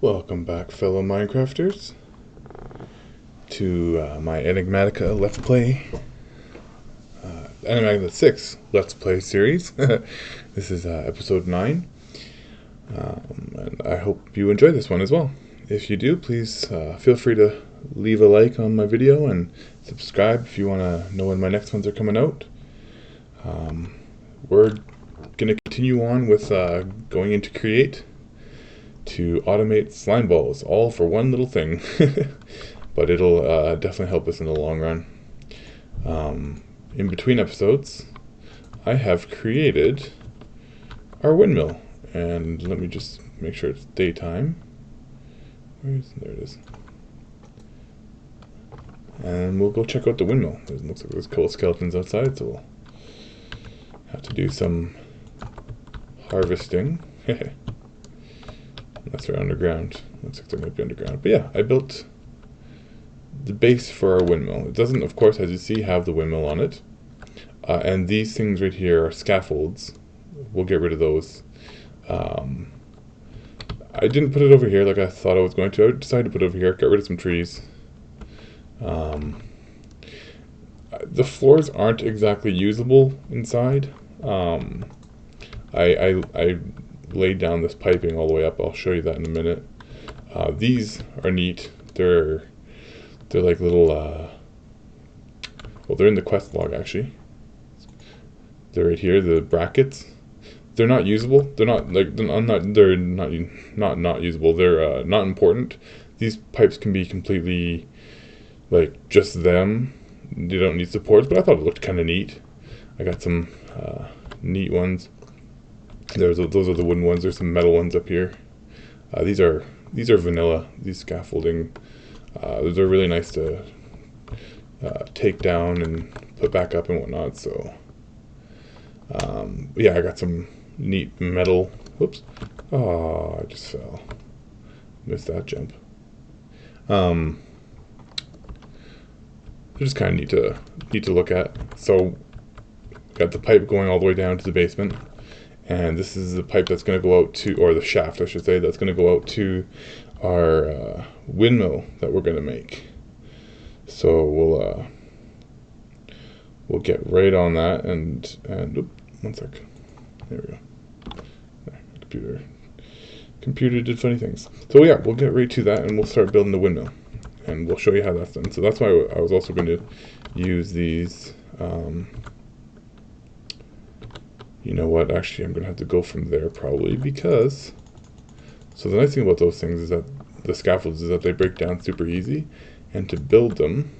Welcome back, fellow Minecrafters, to my Enigmatica Let's Play, Enigmatica 6 Let's Play series. This is episode 9, and I hope you enjoy this one as well. If you do, please feel free to leave a like on my video and subscribe if you want to know when my next ones are coming out. We're going to continue on with going into Create to automate slime balls, all for one little thing. But it'll definitely help us in the long run. In between episodes, I have created our windmill, and let me just make sure it's daytime. There it is. And we'll go check out the windmill. It looks like there's coal skeletons outside, so we'll have to do some harvesting. Unless they're underground. Looks like they might be underground. But yeah, I built the base for our windmill. It doesn't, of course, as you see, have the windmill on it. And these things right here are scaffolds. We'll get rid of those. I didn't put it over here like I thought I was going to. I decided to put it over here, get rid of some trees. The floors aren't exactly usable inside. I laid down this piping all the way up. I'll show you that in a minute. These are neat. They're like little well, they're in the quest log actually. They're right here, the brackets. They're not usable. They're not usable. They're not important. These pipes can be completely like just them. They don't need supports, but I thought it looked kind of neat. I got some neat ones. Those are the wooden ones. There's some metal ones up here. These are vanilla. These scaffolding. They're really nice to take down and put back up and whatnot. So yeah, I got some neat metal. Whoops! Oh, I just fell. Missed that jump. They're just kind of neat to look at. So got the pipe going all the way down to the basement. And this is the pipe that's going to go out to, or the shaft I should say, that's going to go out to our windmill that we're going to make. So we'll get right on that, and oops, one sec. There we go. There, computer did funny things. So yeah, we'll get right to that, and we'll start building the windmill, and we'll show you how that's done. So that's why I was also going to use these. You know what, actually I'm going to have to go from there probably, because so the nice thing about those things is that the scaffolds is that they break down super easy, and to build them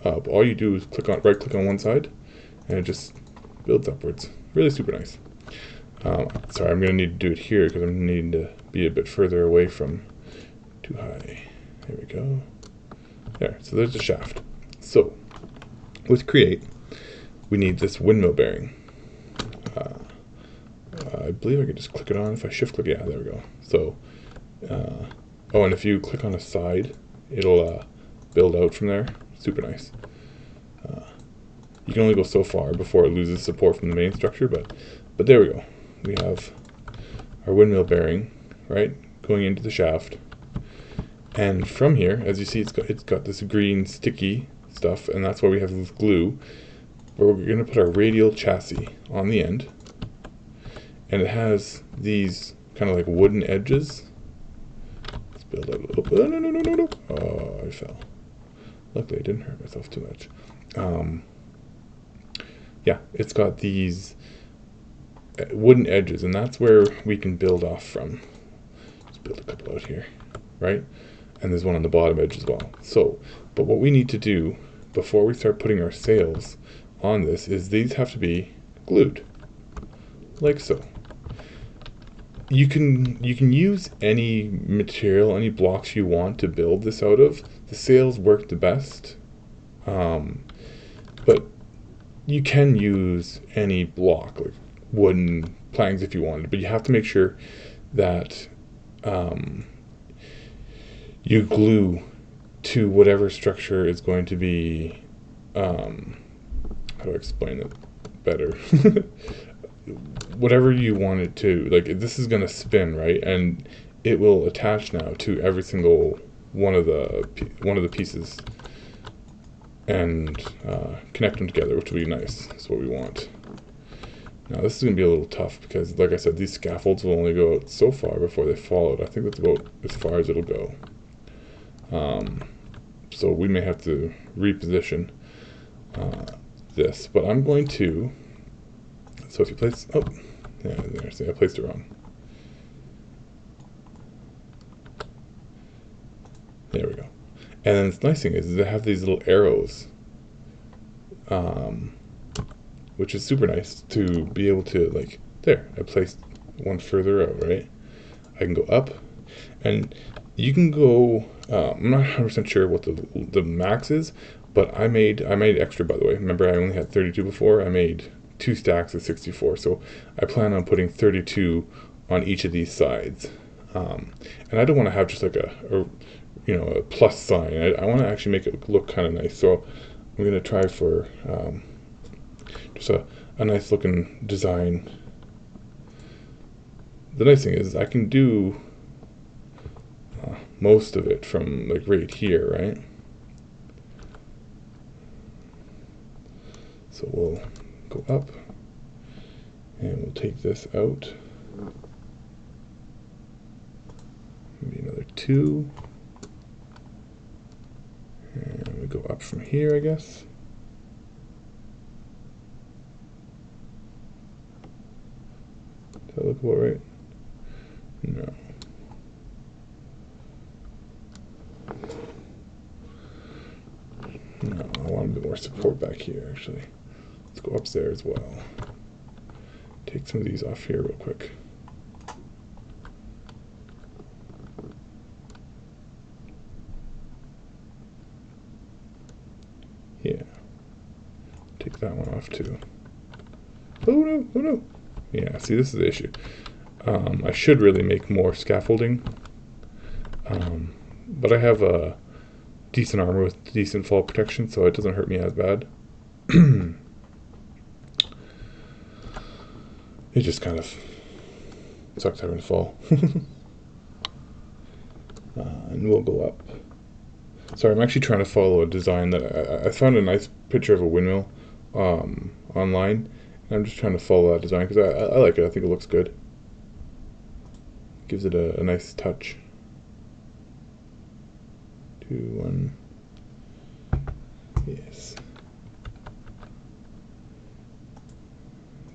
all you do is right click on one side and it just builds upwards. Really super nice. Sorry, I'm going to need to do it here because I'm needing to be a bit further away from too high. There we go. There, so there's the shaft. So with create we need this windmill bearing. I believe I could just click it on. If I shift click, yeah, there we go. So, oh, and if you click on a side, it'll build out from there. Super nice. You can only go so far before it loses support from the main structure, but there we go. We have our windmill bearing, right, going into the shaft. And from here, as you see, it's got this green sticky stuff, and that's why we have this glue. But we're going to put our radial chassis on the end. And it has these kind of like wooden edges. Let's build out a little bit. No. Oh, I fell. Luckily I didn't hurt myself too much. Yeah, it's got these wooden edges, and that's where we can build off from. Let's build a couple out here, right? And there's one on the bottom edge as well. So, but what we need to do before we start putting our sails on this is these have to be glued. Like so. You can use any material, any blocks you want to build this out of. The sails work the best, but you can use any block, like wooden planks if you wanted. But you have to make sure that you glue to whatever structure is going to be. How do I explain it better? Whatever you want it to, like, this is going to spin, right? And it will attach now to every single one of the pieces and connect them together, which will be nice. That's what we want. Now this is going to be a little tough because, like I said, these scaffolds will only go out so far before they fall out. I think that's about as far as it'll go. So we may have to reposition this, but I'm going to, so if you place, oh, yeah, there, see, I placed it wrong. There we go. And then the nice thing is they have these little arrows, which is super nice to be able to, like, there, I placed one further out, right? I can go up, and you can go, I'm not 100% sure what the max is, but I made extra, by the way. Remember, I only had 32 before. I made 2 stacks of 64, so I plan on putting 32 on each of these sides. And I don't want to have just like a plus sign. I want to actually make it look kind of nice. So I'm going to try for just a nice looking design. The nice thing is I can do most of it from like right here, right? So we'll go up and we'll take this out. Maybe another 2. And we go up from here, I guess. Does that look about right? No. No, I want a bit more support back here, actually. Let's go up there as well. Take some of these off here real quick. Yeah. Take that one off too. Oh no, oh no. Yeah, see, this is the issue. I should really make more scaffolding. But I have a decent armor with decent fall protection, so it doesn't hurt me as bad. It just kind of sucks having to fall. And we'll go up. Sorry, I'm actually trying to follow a design that I found a nice picture of a windmill online, and I'm just trying to follow that design because I like it. I think it looks good. Gives it a nice touch. 2, 1. Yes.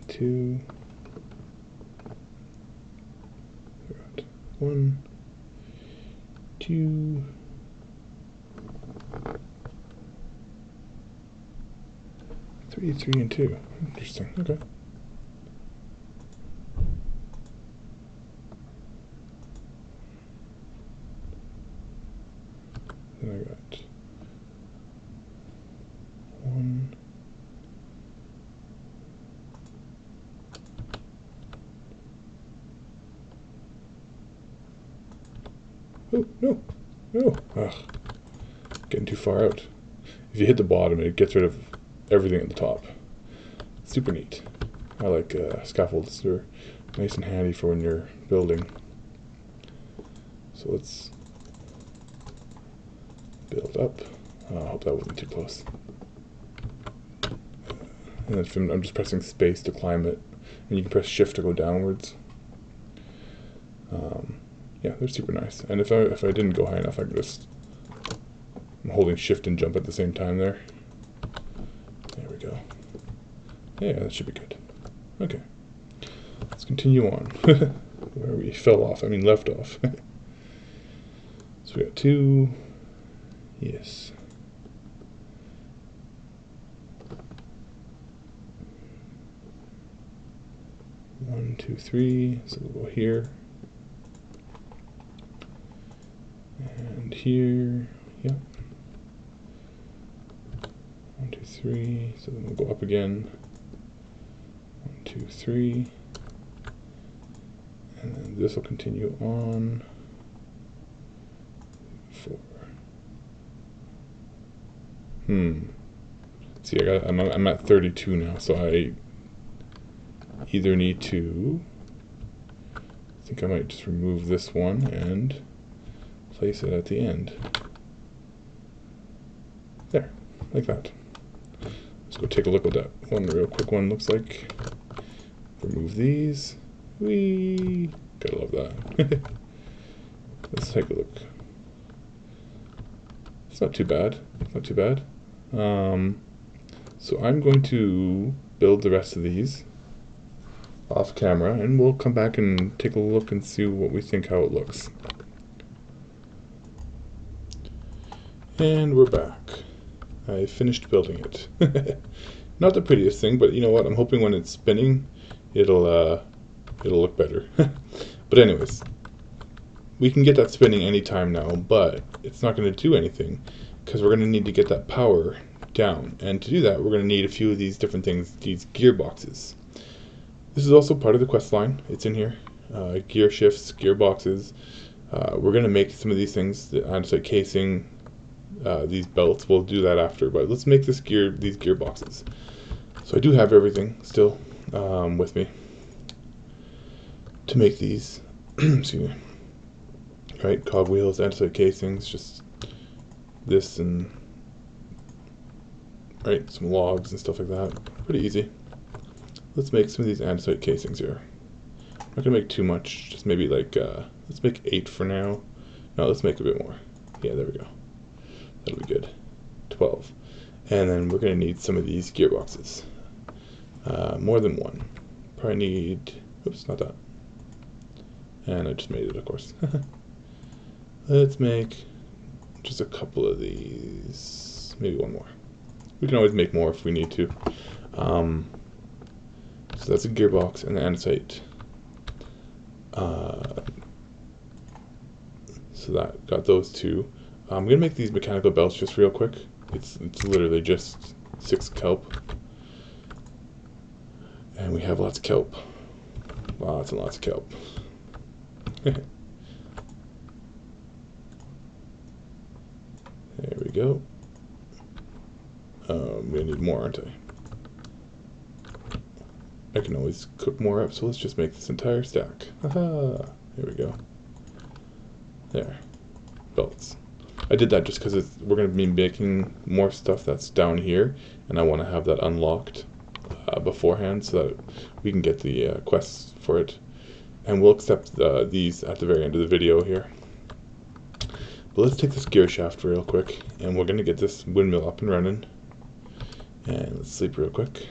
2. 1, 2. 3, 3, and 2. Interesting. Okay. Then I got 1. Oh, no. No. Ugh. Getting too far out. If you hit the bottom, it gets rid of everything at the top. Super neat. I like scaffolds. They're nice and handy for when you're building. So let's build up. I hope that wasn't too close. And then I'm just pressing space to climb it. And you can press shift to go downwards. Yeah, they're super nice. And if I didn't go high enough, I could just, I'm holding shift and jump at the same time there. There we go. Yeah, that should be good. Okay. Let's continue on. Where we fell off, I mean left off. So we got 2. Yes. 1, 2, 3. So we'll go here. And here. Yep. 1, 2, 3. So then we'll go up again. 1, 2, 3. And then this will continue on. 4. See, I'm at 32 now, so I either need to think I might just remove this one and place it at the end. There, like that. Let's go take a look at that one real quick one looks like. Remove these. Whee! Gotta love that. Let's take a look. It's not too bad. Not too bad. So I'm going to build the rest of these off camera, and we'll come back and take a look and see what we think, how it looks. And we're back. I finished building it. Not the prettiest thing, but you know what? I'm hoping when it's spinning, it'll look better. But anyways, we can get that spinning anytime now, but it's not going to do anything because we're going to need to get that power down. And to do that, we're going to need a few of these different things, these gearboxes. This is also part of the quest line. It's in here. Gear shifts, gearboxes. We're going to make some of these things, the andesite casing, these belts. We'll do that after, but let's make these gearboxes. So I do have everything still with me to make these. Excuse me. Right, cogwheels, andesite casings, just this and right, some logs and stuff like that. Pretty easy. Let's make some of these andesite casings here. I'm not gonna make too much, just maybe like let's make 8 for now. No, let's make a bit more. Yeah, there we go. That'll be good. 12. And then we're gonna need some of these gearboxes. More than one. Probably need, oops, not that. And I just made it, of course. Let's make just a couple of these, maybe one more. We can always make more if we need to. So that's a gearbox and the andesite. So that got those two. I'm gonna make these mechanical belts just real quick. It's literally just 6 kelp, and we have lots of kelp. Lots and lots of kelp. There we go. I'm gonna need more, aren't I? I can always cook more up, so let's just make this entire stack. Aha! There we go. There. Belts. I did that just because we're going to be making more stuff that's down here, and I want to have that unlocked beforehand so that we can get the quests for it. And we'll accept these at the very end of the video here. But let's take this gear shaft real quick, and we're going to get this windmill up and running. And let's sleep real quick.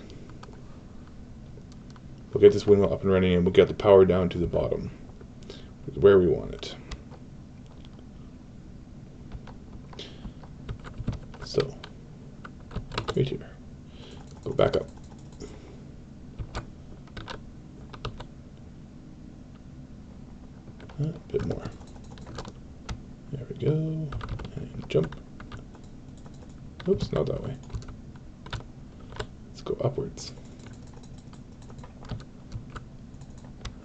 We'll get this windmill up and running, and we'll get the power down to the bottom, where we want it. So, right here. Go back up. A bit more. There we go. And jump. Oops, not that way. Let's go upwards.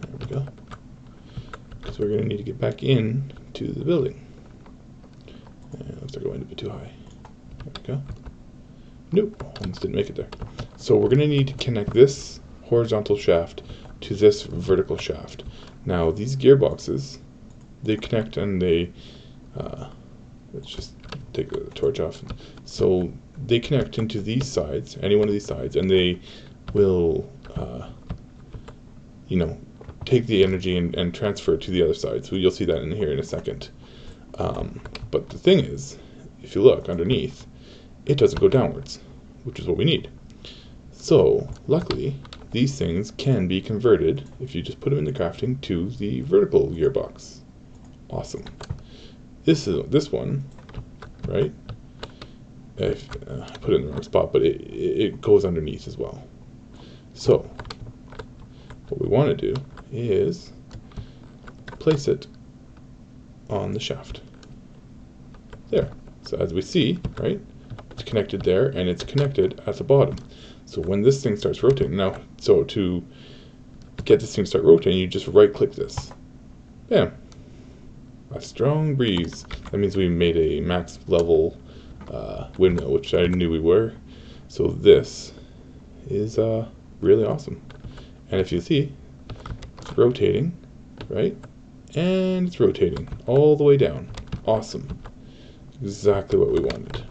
There we go. Because we're going to need to get back in to the building. And looks like I went a bit too high. There we go. Nope, almost didn't make it there. So we're going to need to connect this horizontal shaft to this vertical shaft. Now these gearboxes, they connect and they, let's just take the torch off. So they connect into these sides, any one of these sides, and they will, you know, take the energy and transfer it to the other side. So you'll see that in here in a second. But the thing is, if you look underneath, it doesn't go downwards, which is what we need. So luckily, these things can be converted if you just put them in the crafting to the vertical gearbox. Awesome. This one, right? If I put it in the wrong spot, but it goes underneath as well. So what we want to do is place it on the shaft. There. So as we see, right, it's connected there, and it's connected at the bottom. So when this thing starts rotating, now, so to get this thing to start rotating, you just right-click this. Bam. A strong breeze. That means we made a max level windmill, which I knew we were. So this is really awesome. And if you see, it's rotating right? And it's rotating all the way down. Awesome. Exactly what we wanted.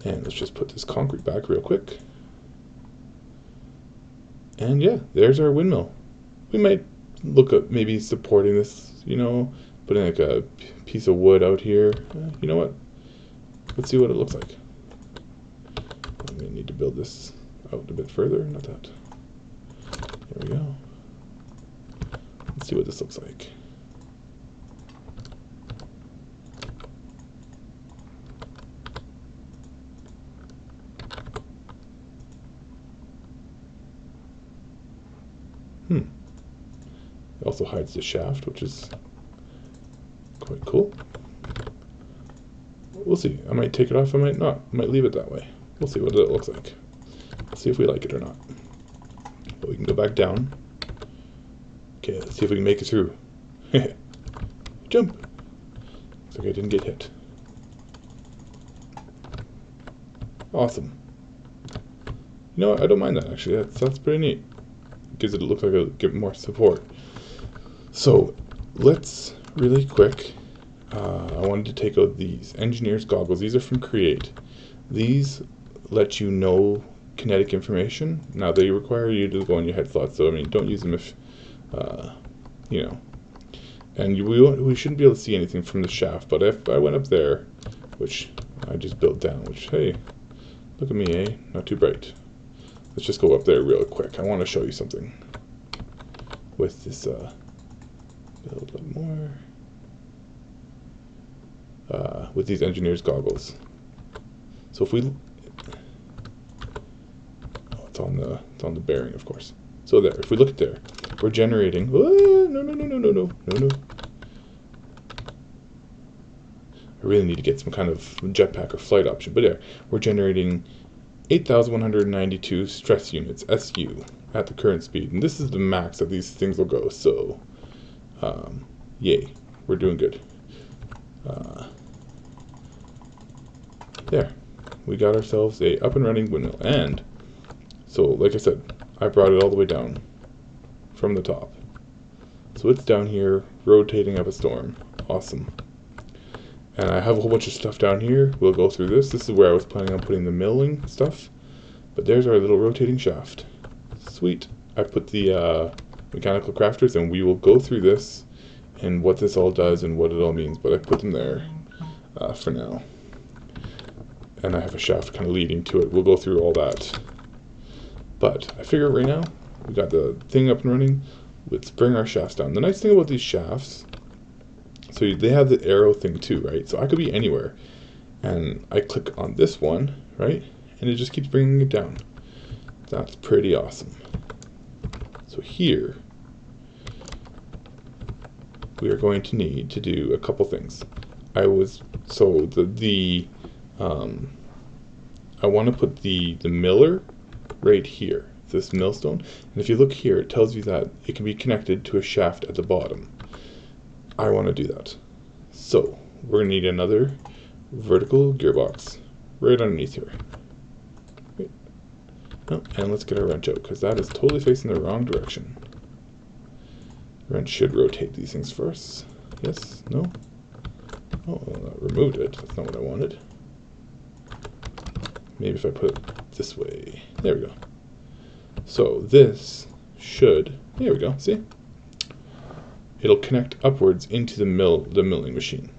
And let's just put this concrete back real quick. And yeah, there's our windmill. We might look at maybe supporting this, you know, putting like a piece of wood out here. You know what? Let's see what it looks like. I'm going to need to build this out a bit further. Not that. There we go. Let's see what this looks like. It also hides the shaft, which is quite cool. We'll see. I might take it off, I might not. I might leave it that way. We'll see what it looks like. Let's see if we like it or not. But we can go back down. Okay, let's see if we can make it through. Jump! Looks like I didn't get hit. Awesome. You know what? I don't mind that, actually. That's pretty neat. Gives it a look like it'll give more support. So, let's really quick. I wanted to take out these engineer's goggles. These are from Create. These let you know kinetic information. Now, they require you to go on your head slots, so I mean, don't use them if, you know. And we shouldn't be able to see anything from the shaft, but if I went up there, which I just built down, which, hey, look at me, eh? Not too bright. Let's just go up there real quick. I want to show you something with this, build up more, with these engineer's goggles. So if we, it's on the bearing, of course. So there, if we look at there, we're generating, no. I really need to get some kind of jetpack or flight option, but there, we're generating 8,192 stress units, SU, at the current speed. And this is the max that these things will go, so, yay, we're doing good. There, we got ourselves a up and running windmill. And, so, like I said, I brought it all the way down from the top. So it's down here, rotating up a storm. Awesome. And I have a whole bunch of stuff down here. We'll go through this. This is where I was planning on putting the milling stuff. But there's our little rotating shaft. Sweet. I put the mechanical crafters, and we will go through this and what this all does and what it all means. But I put them there for now. And I have a shaft kind of leading to it. We'll go through all that. But I figure right now, we got the thing up and running. Let's bring our shafts down. The nice thing about these shafts, so they have the arrow thing too, right? So I could be anywhere, and I click on this one, right? And it just keeps bringing it down. That's pretty awesome. So here, we are going to need to do a couple things. I want to put the miller right here, this millstone. And if you look here, it tells you that it can be connected to a shaft at the bottom. I want to do that. So we're going to need another vertical gearbox right underneath here. Wait. Oh, and let's get our wrench out, because that is totally facing the wrong direction. Wrench should rotate these things first. Yes? No? Oh, well, I removed it. That's not what I wanted. Maybe if I put it this way. There we go. So this should, there we go, see? It'll connect upwards into the milling machine.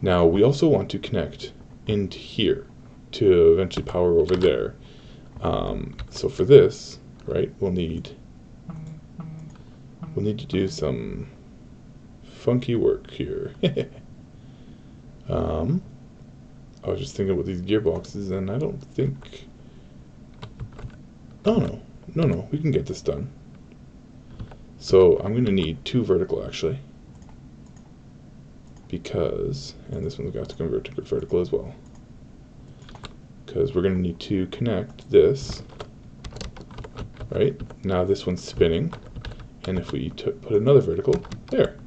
Now we also want to connect into here to eventually power over there. So for this, right, we'll need to do some funky work here. I was just thinking about these gearboxes, and I don't think, oh no, we can get this done. So I'm going to need two vertical, actually, because, and this one's got to convert to vertical as well, because we're going to need to connect this, right? Now this one's spinning, and if we put another vertical, there.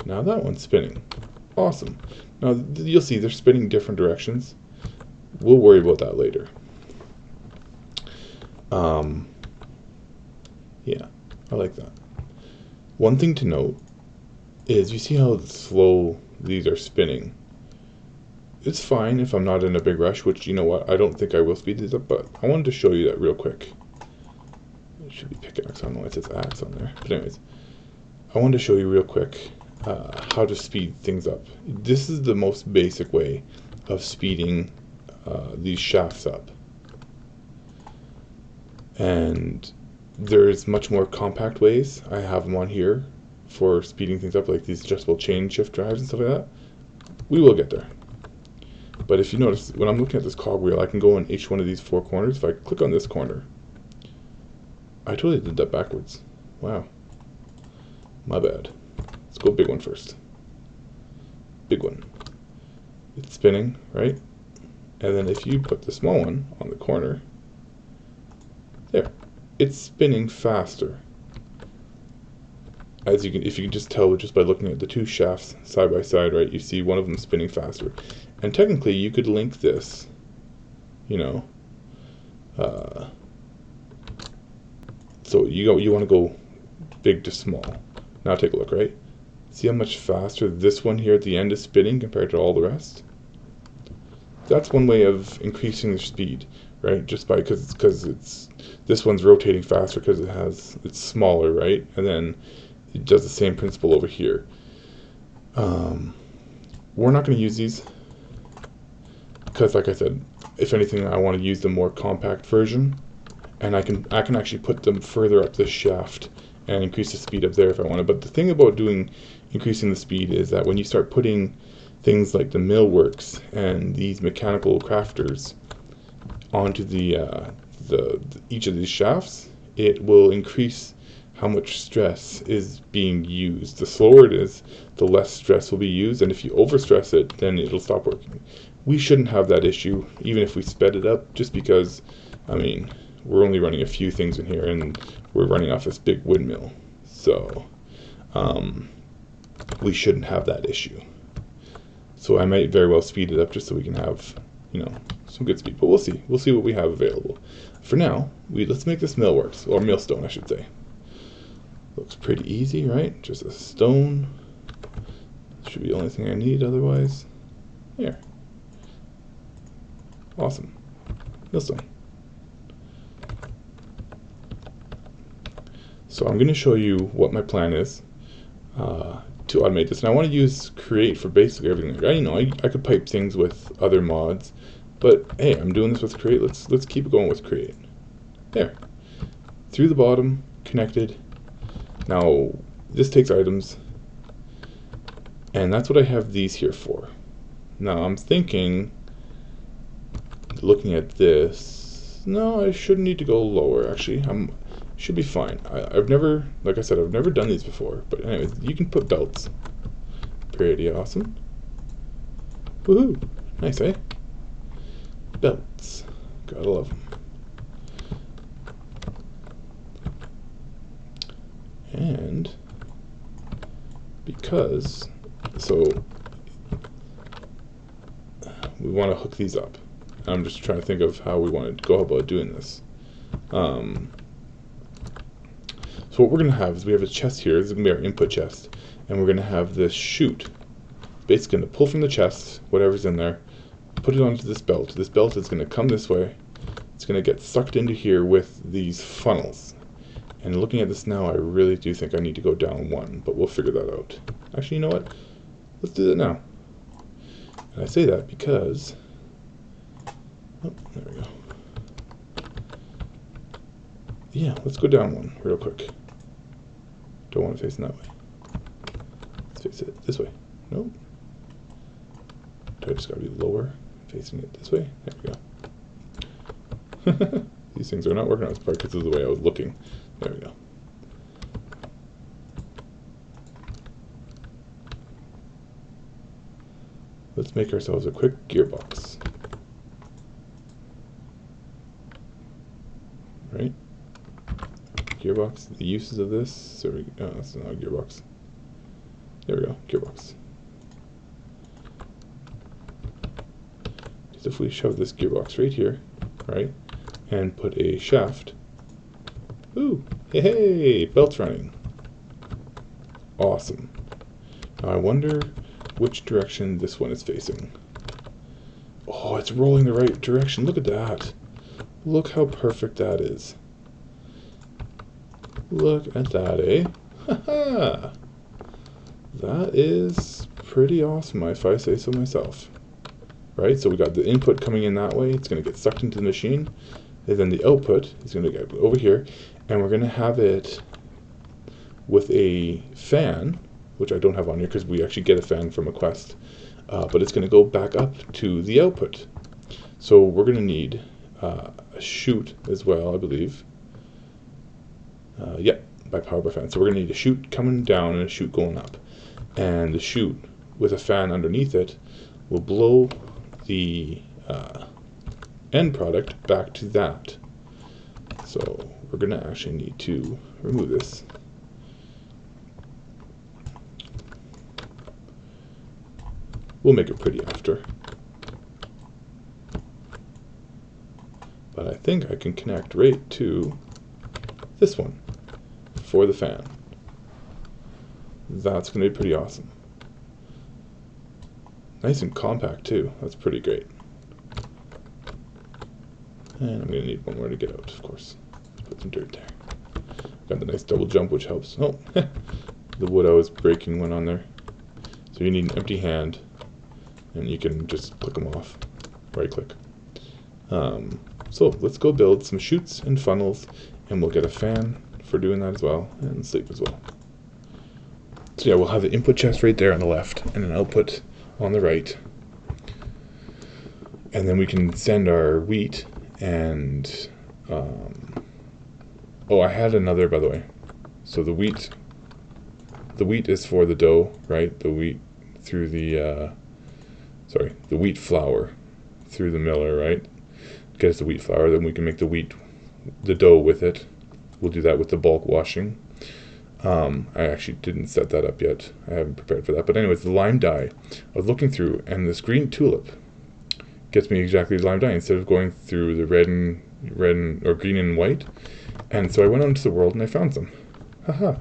Now that one's spinning. Awesome. Now you'll see they're spinning different directions. We'll worry about that later. Yeah, I like that. One thing to note is you see how slow these are spinning. It's fine if I'm not in a big rush, which, you know what, I don't think I will speed these up, but I wanted to show you that real quick. It should be pickaxe, I don't know why it says axe on there. But anyways, I wanted to show you real quick how to speed things up. This is the most basic way of speeding these shafts up. And there's much more compact ways. I have them on here for speeding things up, like these adjustable chain shift drives and stuff like that. We will get there. But if you notice, when I'm looking at this cogwheel, I can go in each one of these four corners. If I click on this corner, I totally did that backwards. Wow. My bad. Let's go big one first. Big one. It's spinning, right? And then if you put the small one on the corner, there. It's spinning faster. As you can, if you can just tell just by looking at the two shafts side by side, right? You see one of them spinning faster. And technically, you could link this, you know. So you want to go big to small. Now take a look, right? See how much faster this one here at the end is spinning compared to all the rest? That's one way of increasing the speed, right? Just by because it's this one's rotating faster because it's smaller, right? And then it does the same principle over here. We're not going to use these because, like I said, if anything, I want to use the more compact version, and I can actually put them further up this shaft and increase the speed up there if I want to. But the thing about increasing the speed is that when you start putting things like the millworks and these mechanical crafters onto each of these shafts, it will increase how much stress is being used. The slower it is, the less stress will be used, and if you overstress it, then it'll stop working. We shouldn't have that issue, even if we sped it up, just because, I mean, we're only running a few things in here, and we're running off this big windmill. So, we shouldn't have that issue. So I might very well speed it up just so we can have, you know, some good speed. But we'll see. We'll see what we have available. For now, let's make this millworks, or millstone, I should say. Looks pretty easy, right? Just a stone. Should be the only thing I need otherwise. Here. Awesome. Millstone. So I'm going to show you what my plan is to automate this. And I want to use Create for basically everything. You know, I could pipe things with other mods, but hey, I'm doing this with Create. Let's keep it going with Create. There. Through the bottom, connected. Now, this takes items, and that's what I have these here for. Now, I'm thinking, looking at this, no, I shouldn't need to go lower, actually. Should be fine. I've never, like I said, I've never done these before. But anyways, you can put belts. Pretty awesome. Woohoo! Nice, eh? Belts. Gotta love them. And because, so we want to hook these up. I'm just trying to think of how we want to go about doing this. So what we're going to have is we have a chest here. This is going to be our input chest. And we're going to have this chute. Basically going to pull from the chest, whatever's in there, put it onto this belt. This belt is going to come this way. It's going to get sucked into here with these funnels. And looking at this now, I really do think I need to go down one. But we'll figure that out. Actually, you know what? Let's do that now. And I say that because... Oh, there we go. Yeah, let's go down one real quick. Don't want to face it that way. Let's face it this way. Nope. Do I just gotta be lower, facing it this way? There we go. These things are not working out. It's probably because of the way I was looking. There we go. Let's make ourselves a quick gearbox. Right? Gearbox, the uses of this, so that's not a gearbox. There we go, gearbox. Because if we shove this gearbox right here, right, and put a shaft, ooh, hey, belt's running. Awesome. Now I wonder which direction this one is facing. Oh, it's rolling the right direction. Look at that. Look how perfect that is. Look at that, eh? Haha! That is pretty awesome, if I say so myself. Right, so we got the input coming in that way. It's going to get sucked into the machine. And then the output is going to get over here. And we're going to have it with a fan, which I don't have on here because we actually get a fan from a quest. But it's going to go back up to the output. So we're going to need a chute as well, I believe. Yeah, by power by fan. So we're going to need a chute coming down and a chute going up. And the chute with a fan underneath it will blow the end product back to that. So we're going to actually need to remove this. We'll make it pretty after. But I think I can connect right to this one for the fan. That's going to be pretty awesome. Nice and compact too. That's pretty great. And I'm going to need one more to get out, of course. Put some dirt there. Got the nice double jump, which helps. Oh, the wood I was breaking went on there. So you need an empty hand, and you can just click them off. Right click. So let's go build some chutes and funnels, and we'll get a fan for doing that as well, and sleep as well. So yeah, we'll have the input chest right there on the left, and an output on the right. And then we can send our wheat and... oh, I had another, by the way. So the wheat is for the dough, right? The wheat through the... the wheat flour through the miller, right? Get us the wheat flour, then we can make the dough with it. We'll do that with the bulk washing. I actually didn't set that up yet. I haven't prepared for that. But anyways, the lime dye, I was looking through, and this green tulip gets me exactly the lime dye instead of going through the red and or green and white. And so I went out into the world and I found some. Haha.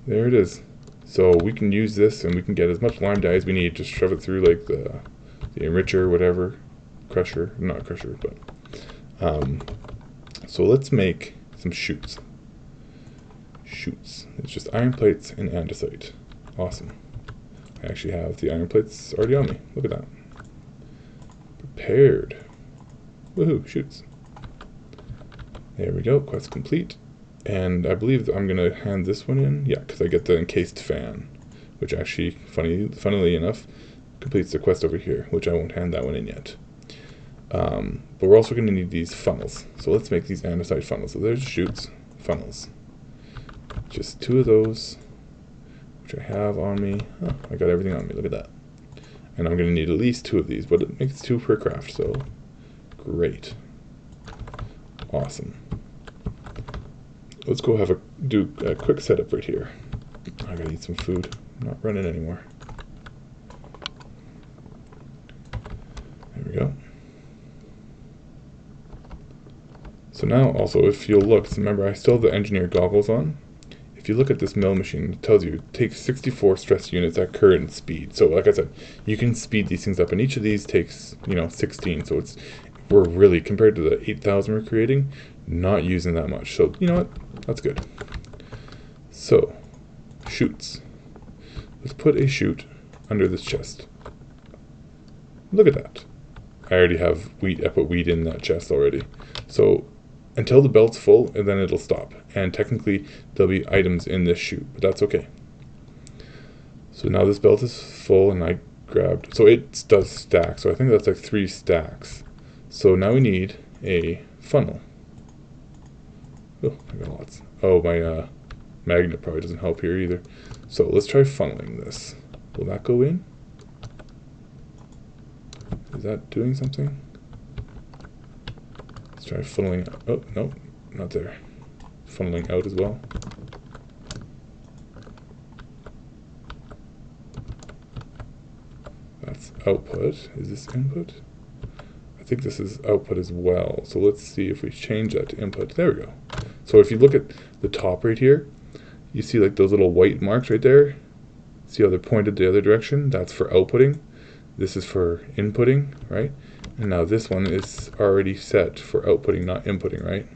There it is. So we can use this and we can get as much lime dye as we need. Just shove it through like the enricher, whatever. Crusher. Not crusher, but... so let's make some chutes. Chutes. It's just iron plates and andesite. Awesome. I actually have the iron plates already on me. Look at that. Prepared. Woohoo, chutes. There we go, quest complete. And I believe I'm going to hand this one in. Yeah, because I get the encased fan, which actually, funnily enough, completes the quest over here, which I won't hand that one in yet. But we're also going to need these funnels. So let's make these andesite funnels. So there's chutes, funnels. Just 2 of those, which I have on me. Oh, I got everything on me, look at that. And I'm going to need at least 2 of these, but it makes 2 per craft, so great. Awesome. Let's go do a quick setup right here. I gotta eat some food. I'm not running anymore. There we go. So now also, if you'll look, remember I still have the engineer goggles on. If you look at this mill machine, it tells you it takes 64 stress units at current speed. So like I said, you can speed these things up, and each of these takes, 16. So we're really, compared to the 8,000 we're creating, not using that much. So you know what? That's good. So, chutes. Let's put a chute under this chest. Look at that. I already have wheat. I put wheat in that chest already. So until the belt's full, and then it'll stop. And technically, there'll be items in this chute, but that's okay. So now this belt is full, and I grabbed... So it does stack, so I think that's like 3 stacks. So now we need a funnel. Oh, I got lots. Oh, my magnet probably doesn't help here either. So let's try funneling this. Will that go in? Is that doing something? Let's try funneling out. Oh, no, not there. Funneling out as well. That's output. Is this input? I think this is output as well. So let's see if we change that to input. There we go. So if you look at the top right here, You see like those little white marks right there? See how they're pointed the other direction? That's for outputting. This is for inputting, right? And now this one is already set for outputting, not inputting, right?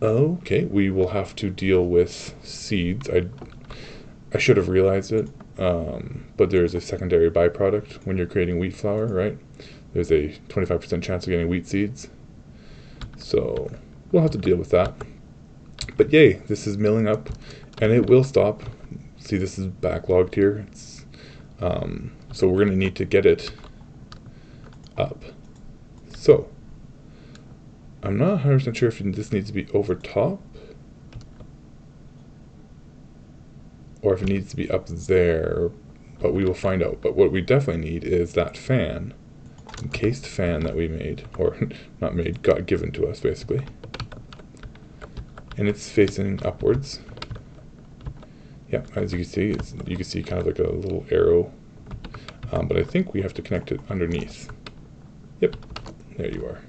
Okay, we will have to deal with seeds. I should have realized it, but there's a secondary byproduct when you're creating wheat flour, right? There's a 25% chance of getting wheat seeds. So we'll have to deal with that. But yay, this is milling up, and it will stop. See, this is backlogged here. So we're going to need to get it up. So I'm not 100% sure if this needs to be over top or if it needs to be up there, but we will find out. But what we definitely need is that fan, encased fan that we made, or not made, got given to us basically. And it's facing upwards. Yeah, as you can see, you can see kind of like a little arrow, but I think we have to connect it underneath. Yep, there you are.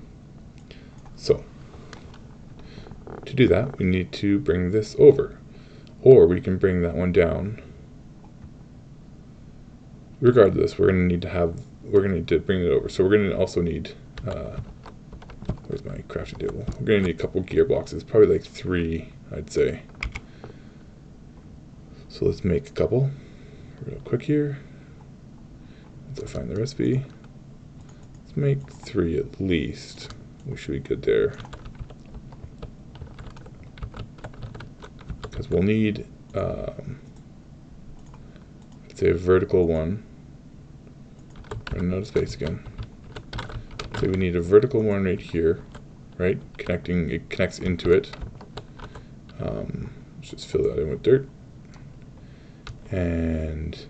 So, to do that, we need to bring this over, or we can bring that one down. Regardless, we're going to need to bring it over. So we're going to also need, where's my crafting table? We're going to need a couple gearboxes, probably like 3, I'd say. So let's make a couple real quick here. Once I find the recipe, let's make 3 at least. We should be good there. Because we'll need, let's say a vertical one. Running out of space again. So we need a vertical one right here, right? It connects into it. Let's just fill that in with dirt. And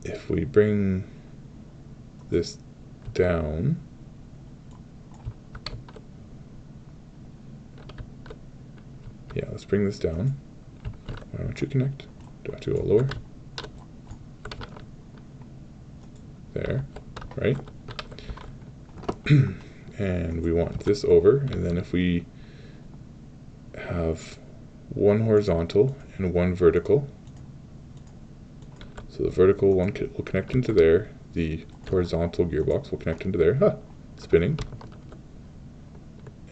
if we bring this down, yeah, let's bring this down. Why don't you connect? Do I have to go lower? There, right? And we want this over, and then if we have one horizontal and one vertical, so the vertical one will connect into there, the horizontal gearbox will connect into there, spinning,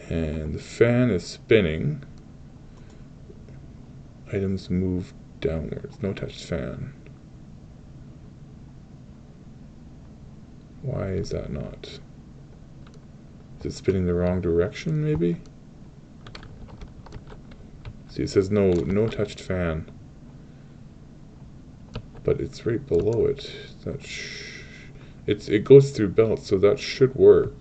and the fan is spinning. Items move downwards, no touch fan. Why is that not? Is it spinning the wrong direction, maybe? See, it says no touched fan, but it's right below it. It goes through belts, so that should work.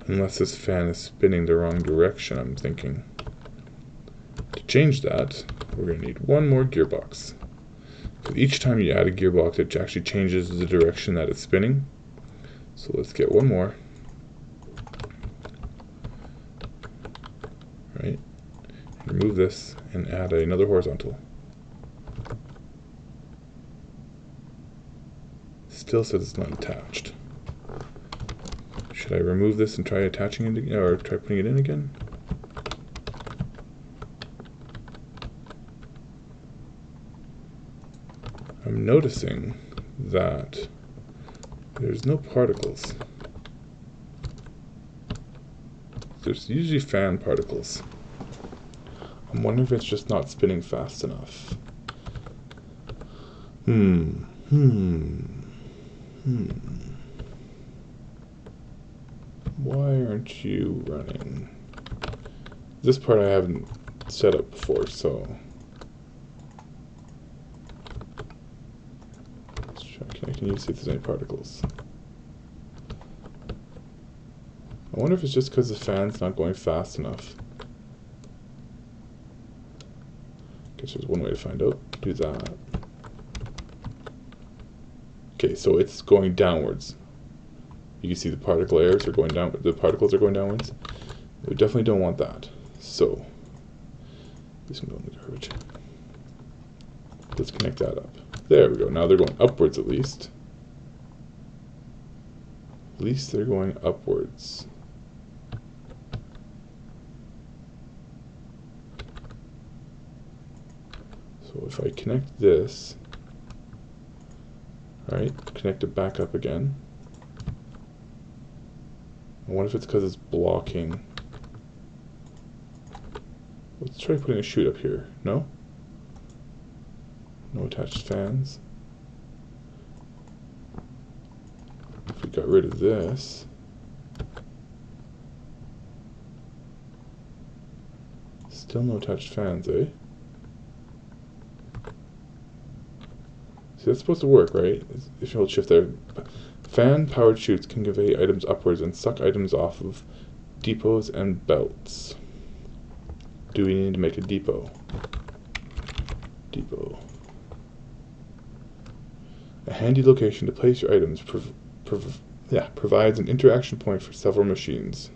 Unless this fan is spinning the wrong direction, I'm thinking. To change that, we're going to need one more gearbox. So each time you add a gearbox, it actually changes the direction that it's spinning. So let's get one more. Right? Remove this and add another horizontal. Still says it's not attached. Should I remove this and try attaching it again, or try putting it in again? I'm noticing that there's no particles. There's usually fan particles. I'm wondering if it's just not spinning fast enough. Why aren't you running? This part I haven't set up before, so let's try connecting you, see if there's any particles. I wonder if it's just because the fan's not going fast enough. Guess there's one way to find out. Do that. Okay, so it's going downwards. You can see the particle errors are going down. The particles are going downwards. We definitely don't want that. So this can go in the garbage. Let's connect that up. There we go. Now they're going upwards at least. At least they're going upwards. if I connect this, alright, connect it back up again. I wonder if it's because it's blocking. Let's try putting a chute up here. No? No attached fans. If we got rid of this, still no attached fans, eh? See, that's supposed to work, right? If you hold shift there. Fan-powered chutes can convey items upwards and suck items off of depots and belts. Do we need to make a depot? Depot. A handy location to place your items provides an interaction point for several machines.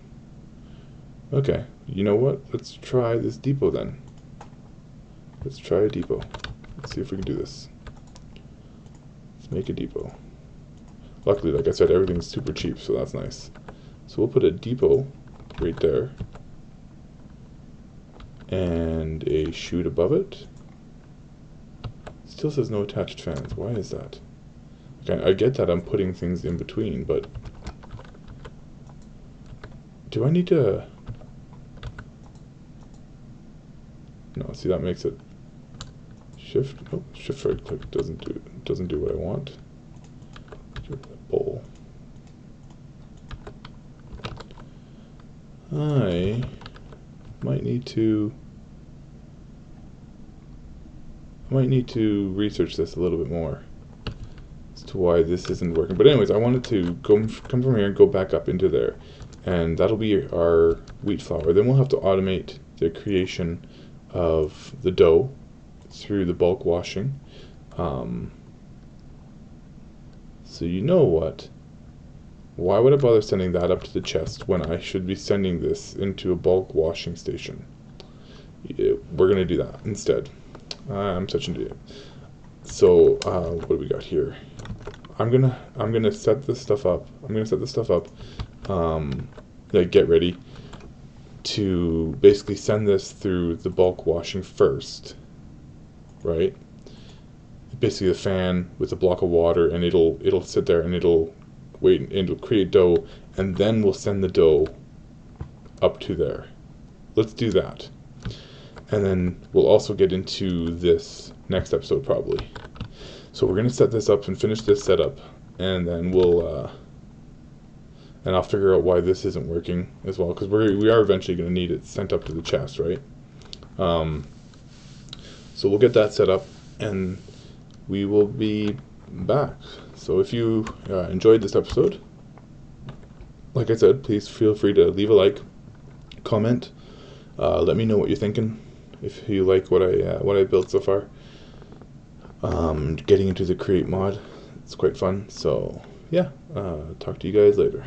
Okay, you know what? Let's try this depot then. Let's try a depot. Let's see if we can do this. Let's make a depot. Luckily, like I said, everything's super cheap, so that's nice. So we'll put a depot right there. And a chute above it. Still says no attached fans. Why is that? Okay, I get that I'm putting things in between, but do I need to? No, see, that makes it shift. Oh, shift right click doesn't do what I want. Bowl. I might need to research this a little bit more as to why this isn't working. But anyways, I wanted to come from here and go back up into there, and that'll be our wheat flour. Then we'll have to automate the creation of the dough through the bulk washing. So you know what? Why would I bother sending that up to the chest when I should be sending this into a bulk washing station? Yeah, we're gonna do that instead. I'm such an idiot. So what do we got here? I'm gonna set this stuff up. Like get ready to basically send this through the bulk washing first, right? Basically the fan with a block of water, and it'll sit there and it'll wait and it'll create dough, and then we'll send the dough up to there. Let's do that, and then we'll also get into this next episode probably. So we're gonna set this up and finish this setup, and then we'll and I'll figure out why this isn't working as well, because we are eventually going to need it sent up to the chest, right? So we'll get that set up, and we will be back. So if you enjoyed this episode, like I said, please feel free to leave a like, comment, let me know what you're thinking, if you like what I built so far. Getting into the create mod, it's quite fun. So yeah, talk to you guys later.